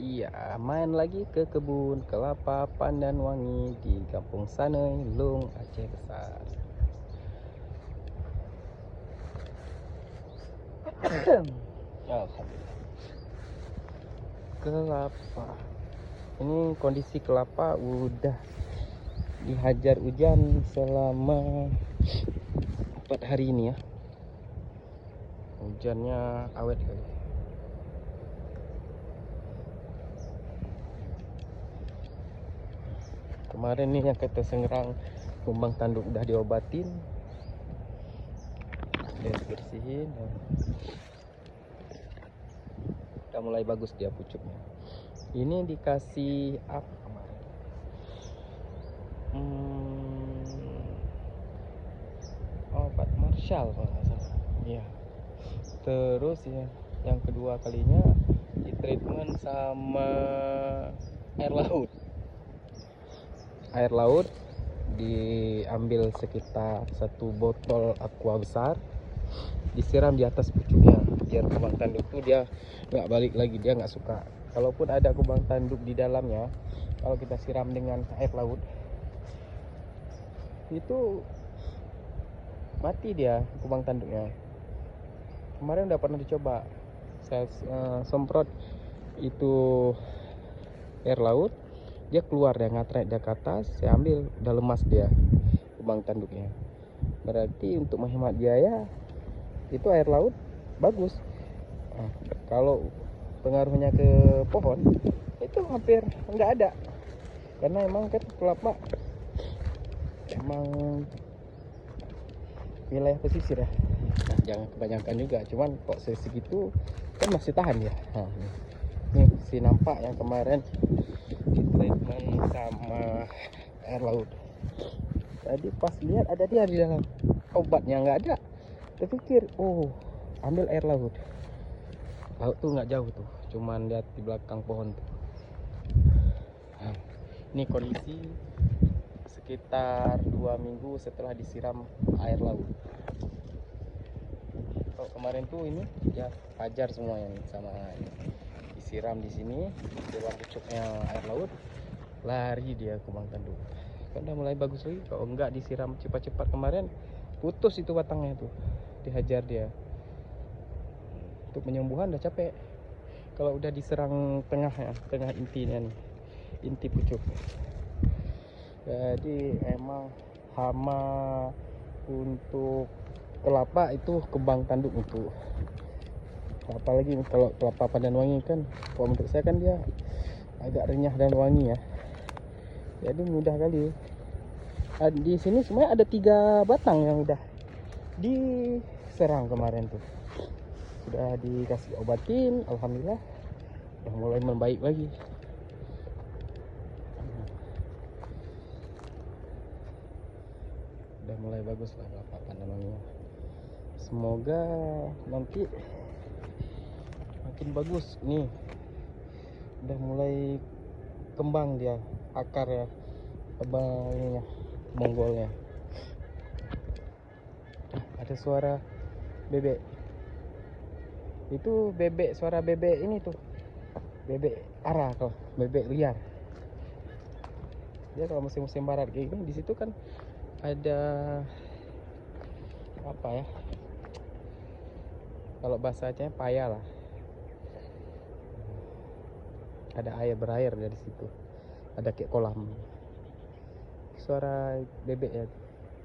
Iya, main lagi ke kebun kelapa Pandan Wangi di Kampung Sanei, Lung, Aceh Besar. Alhamdulillah. Kelapa. Ini kondisi kelapa udah dihajar hujan selama 4 hari ini ya. Hujannya awet kali. Kemarin nih yang kata Sengerang, kumbang tanduk udah diobatin, udah dibersihin, udah mulai bagus dia pucuknya. Ini dikasih apa kemarin? Obat Marshall kalau nggak salah. Iya. Terus ya, yang kedua kalinya di treatment sama air laut. Air laut diambil sekitar 1 botol aqua besar, disiram di atas pucuknya biar kubang tanduk itu dia nggak balik lagi, dia nggak suka. Kalaupun ada kubang tanduk di dalamnya, kalau kita siram dengan air laut itu mati dia kubang tanduknya. Kemarin udah pernah dicoba, saya semprot itu air laut, dia keluar, dia ngatret dia ke atas, saya ambil, udah lemas dia kubang tanduknya. Berarti untuk menghemat biaya itu air laut bagus. Nah, kalau pengaruhnya ke pohon itu hampir nggak ada, karena emang kan kelapa emang wilayah pesisir ya. Nah, jangan kebanyakan juga, cuman kok segitu kan masih tahan ya. Nah, ini si nampak yang kemarin di treatment sama air laut. Tadi pas lihat ada dia di dalam, obatnya nggak ada. Terpikir, oh ambil air laut. Laut tuh nggak jauh tuh, cuman lihat di belakang pohon tuh. Nah, ini kondisi sekitar 2 minggu setelah disiram air laut. Kalau kemarin tuh ini ya hajar semuanya nih sama ini. Disiram di sini, di ruang pucuknya air laut, lari dia kubang tanduk. Kan udah mulai bagus lagi. Kalau enggak disiram cepat-cepat kemarin, putus itu batangnya tuh, dihajar dia. Untuk penyembuhan udah capek. Kalau udah diserang tengahnya, tengah intinya nih, inti pucuk. Jadi emang hama untuk kelapa itu kebang tanduk untuk, apalagi kalau kelapa Pandan Wangi kan, kalau menurut saya kan dia agak renyah dan wangi ya, jadi mudah kali. Di sini sebenarnya ada 3 batang yang udah diserang kemarin tuh, sudah dikasih obatin, alhamdulillah udah mulai membaik lagi. Udah mulai bagus lah kelapa Pandan Wangi. Semoga nanti makin bagus nih, udah mulai kembang dia akar ya, ininya, bonggolnya. Ada suara bebek, itu bebek, suara bebek ini tuh bebek arah, kalau bebek liar. Dia kalau musim-musim barat kayak gini, di situ kan ada apa ya, kalau bahasa Aceh paya lah, ada air berair dari situ, ada kayak kolam. Suara bebek ya,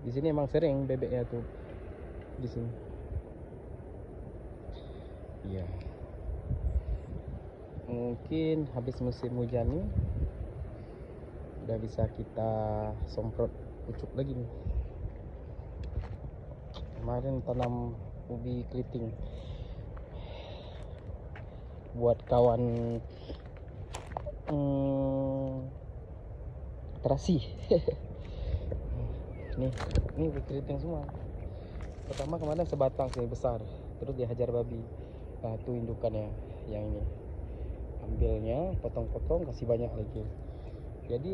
di sini emang sering bebeknya tuh di sini. Iya, mungkin habis musim hujan nih udah bisa kita semprot pucuk lagi nih. Kemarin tanam ubi keriting buat kawan terasi. nih ubi keriting semua. Pertama kemarin sebatang sih besar, terus dihajar babi. Nah itu indukannya yang ini, ambilnya potong-potong, kasih banyak lagi. Jadi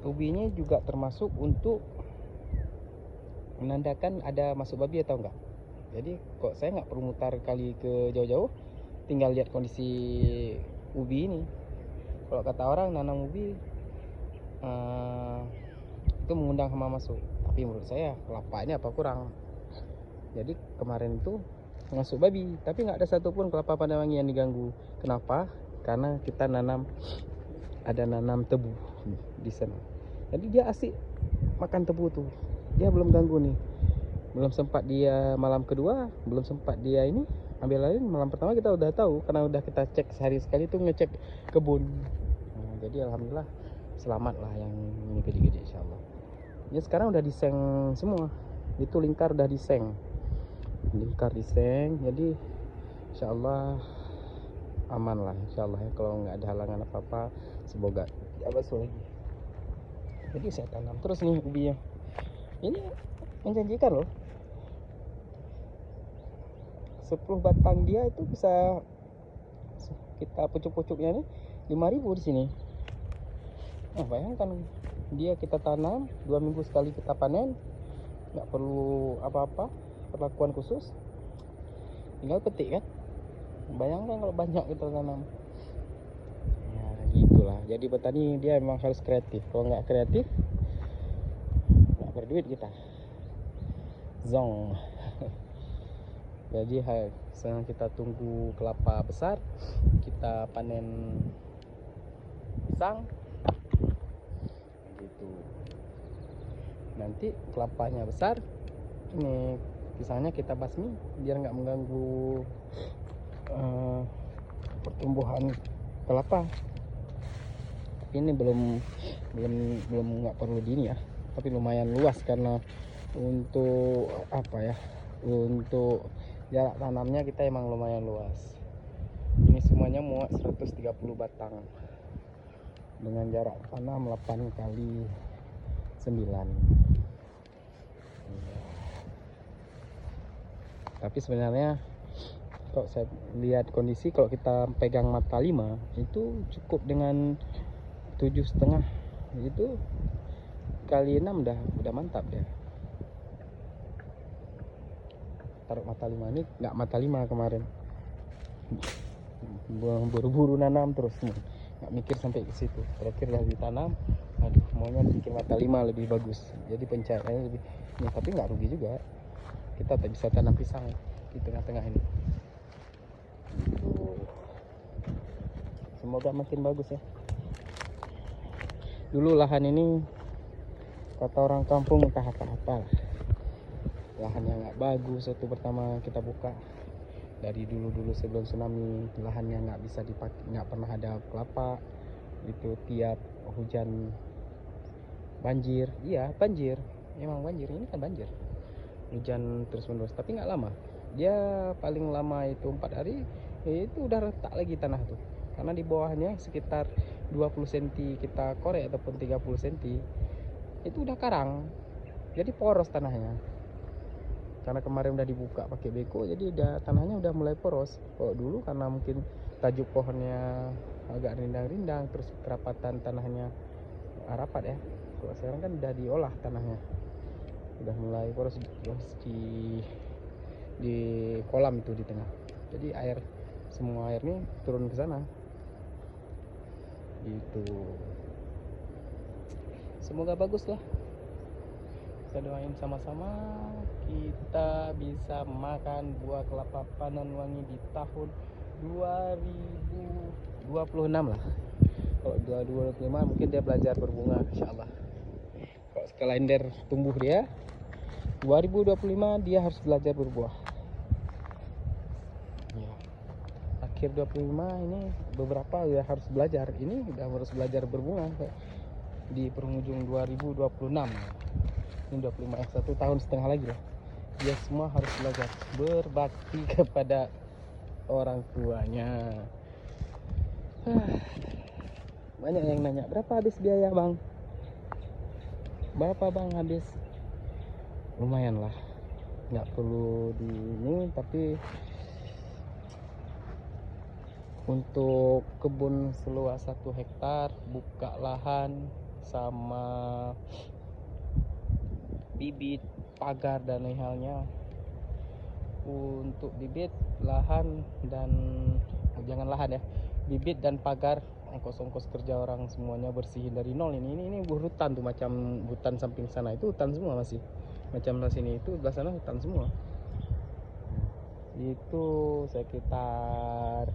ubinya juga termasuk untuk menandakan ada masuk babi atau enggak. Jadi kok saya nggak perlu mutar kali ke jauh-jauh, tinggal lihat kondisi ubi ini. Kalau kata orang nanam ubi itu mengundang hama masuk, tapi menurut saya kelapa ini apa kurang. Jadi kemarin itu masuk babi, tapi nggak ada satupun kelapa Pandanwangi yang diganggu. Kenapa? Karena kita nanam tebu di sana. Jadi dia asik makan tebu tuh, dia belum ganggu nih. Belum sempat dia malam kedua, belum sempat dia ini ambil lain. Malam pertama kita udah tahu karena udah kita cek sehari sekali tuh, ngecek kebun. Jadi alhamdulillah selamat lah yang ini gede-gede insyaallah. Ini sekarang udah diseng semua, itu lingkar udah diseng, jadi insyaallah aman lah insyaallah ya. Kalau nggak ada halangan apa-apa, semoga ya basuh lagi. Jadi saya tanam terus nih ubinya. Ini menjanjikan loh. 10 batang dia itu bisa kita pucuk-pucuknya nih 5.000 di sini. Nah, bayangkan dia kita tanam 2 minggu sekali kita panen, nggak perlu apa-apa perlakuan khusus, tinggal petik kan. Bayangkan kalau banyak kita tanam. Ya gitulah, jadi petani dia memang harus kreatif. Kalau nggak kreatif nggak berduit kita, zong. Jadi sekarang kita tunggu kelapa besar, kita panen pisang gitu. Nanti kelapanya besar, ini pisangnya kita basmi biar nggak mengganggu pertumbuhan kelapa. Tapi ini belum nggak perlu dini ya, tapi lumayan luas karena untuk apa ya, untuk jarak tanamnya kita emang lumayan luas. Ini semuanya muat 130 batang dengan jarak tanam 8 kali 9. Tapi sebenarnya kalau saya lihat kondisi, kalau kita pegang mata 5 itu cukup dengan 7,5 itu kali 6 udah mantap ya. Taruh mata 5 ini nggak mata 5 kemarin, buru-buru nanam terus nih, nggak mikir sampai ke situ. Terakhir lagi tanam, aduh maunya bikin mata 5 lebih bagus, jadi pencahayaan lebih ya, tapi nggak rugi juga, kita tak bisa tanam pisang di tengah-tengah ini. Semoga makin bagus ya. Dulu lahan ini kata orang kampung entah apa-apa lah, lahan yang nggak bagus. Waktu pertama kita buka dari dulu sebelum tsunami, lahannya nggak bisa dipakai, nggak pernah ada kelapa. Itu tiap hujan banjir, iya banjir, emang banjir, ini kan banjir, hujan terus menerus, tapi nggak lama. Dia paling lama itu 4 hari, itu udah retak lagi tanah tuh, karena di bawahnya sekitar 20 cm kita korek ataupun 30 cm itu udah karang, jadi poros tanahnya. Karena kemarin udah dibuka pakai beko, jadi tanahnya udah mulai poros. Kalau dulu karena mungkin tajuk pohonnya agak rindang-rindang, terus kerapatan tanahnya rapat ya. Kalau sekarang kan udah diolah tanahnya, udah mulai poros di kolam itu di tengah. Jadi semua air nih turun ke sana. Gitu. Semoga bagus lah. Kita doain sama-sama kita bisa makan buah kelapa Pandanwangi di tahun 2026 lah. Kalau 2025 mungkin dia belajar berbunga insyaallah. Kalau kalender tumbuh dia 2025 dia harus belajar berbuah ya. Akhir 25 ini beberapa ya harus belajar, ini udah harus belajar berbunga di penghujung 2026. Ini 25 ya, 1 tahun setengah lagi lah. Dia semua harus belajar berbakti kepada orang tuanya. Banyak yang nanya, berapa habis biaya bang? Berapa bang habis? Lumayan lah, nggak perlu di ini, tapi untuk kebun seluas 1 hektar, buka lahan sama bibit, pagar dan lain halnya, untuk bibit, lahan, dan jangan lahan ya, bibit dan pagar, ongkos-ongkos kerja orang semuanya bersihin dari nol. Ini hutan tuh, macam hutan samping sana itu hutan semua masih, macam di sini itu belah sana hutan semua. Itu sekitar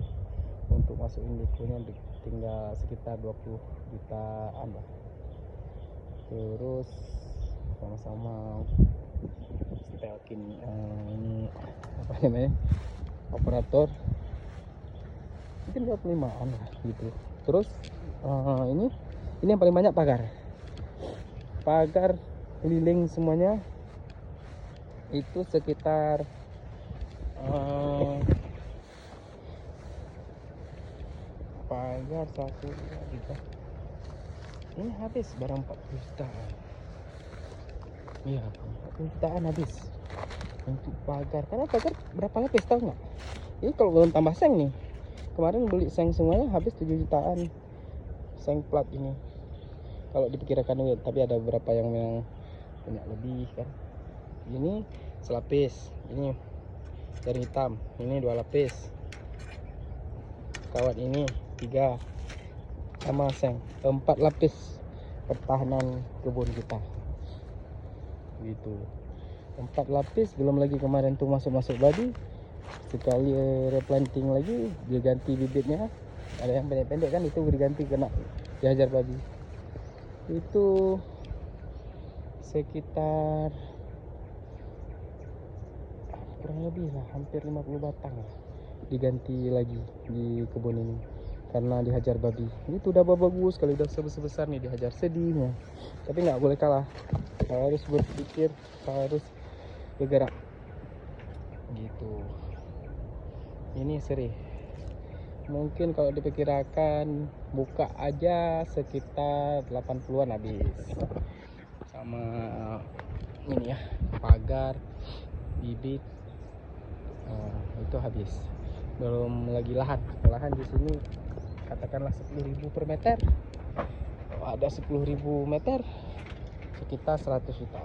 untuk masukin dekonya tinggal sekitar 20 jutaan lah. Terus sama-sama setelkin ini apa namanya, operator mungkin 25-an lah gitu. Terus ini yang paling banyak pagar keliling semuanya itu sekitar pagar 1 juta. Ini habis barang 40 jutaan. Iya, 40 jutaan habis untuk pagar. Karena pagar berapa lapis tahu nggak? Ini kalau belum tambah seng nih. Kemarin beli seng semuanya habis 7 jutaan. Seng plat ini. Kalau diperkirakan duit, tapi ada beberapa yang memang punya lebih kan. Ini selapis, ini jaring hitam, ini 2 lapis. Kawat ini 3 sama seng 4 lapis pertahanan kebun kita. Gitu. 4 lapis, belum lagi kemarin tuh masuk babi. Sekali replanting lagi, dia ganti bibitnya. Ada yang pendek-pendek kan, itu diganti kena dihajar babi. Itu sekitar kurang lebih lah hampir 50 batang lah diganti lagi di kebun ini karena dihajar babi. Itu udah bagus sekali, udah sebesar nih dihajar, sedihnya. Tapi nggak boleh kalah, harus berpikir, harus bergerak gitu. Ini seri mungkin kalau diperkirakan buka aja sekitar 80-an habis, sama ini ya, pagar, bibit, itu habis. Belum lagi lahan di sini katakanlah 10.000 per meter. Kalau ada 10.000 meter sekitar 100 juta.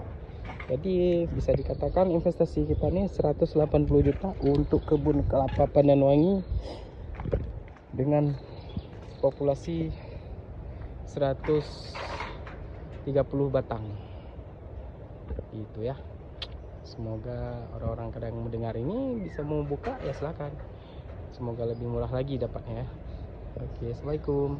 Jadi bisa dikatakan investasi kita nih 180 juta untuk kebun kelapa pandan wangi dengan populasi 130 batang. Itu ya. Semoga orang-orang kadang mendengar ini bisa mau buka ya silakan. Semoga lebih murah lagi dapatnya ya. Oke, assalamualaikum.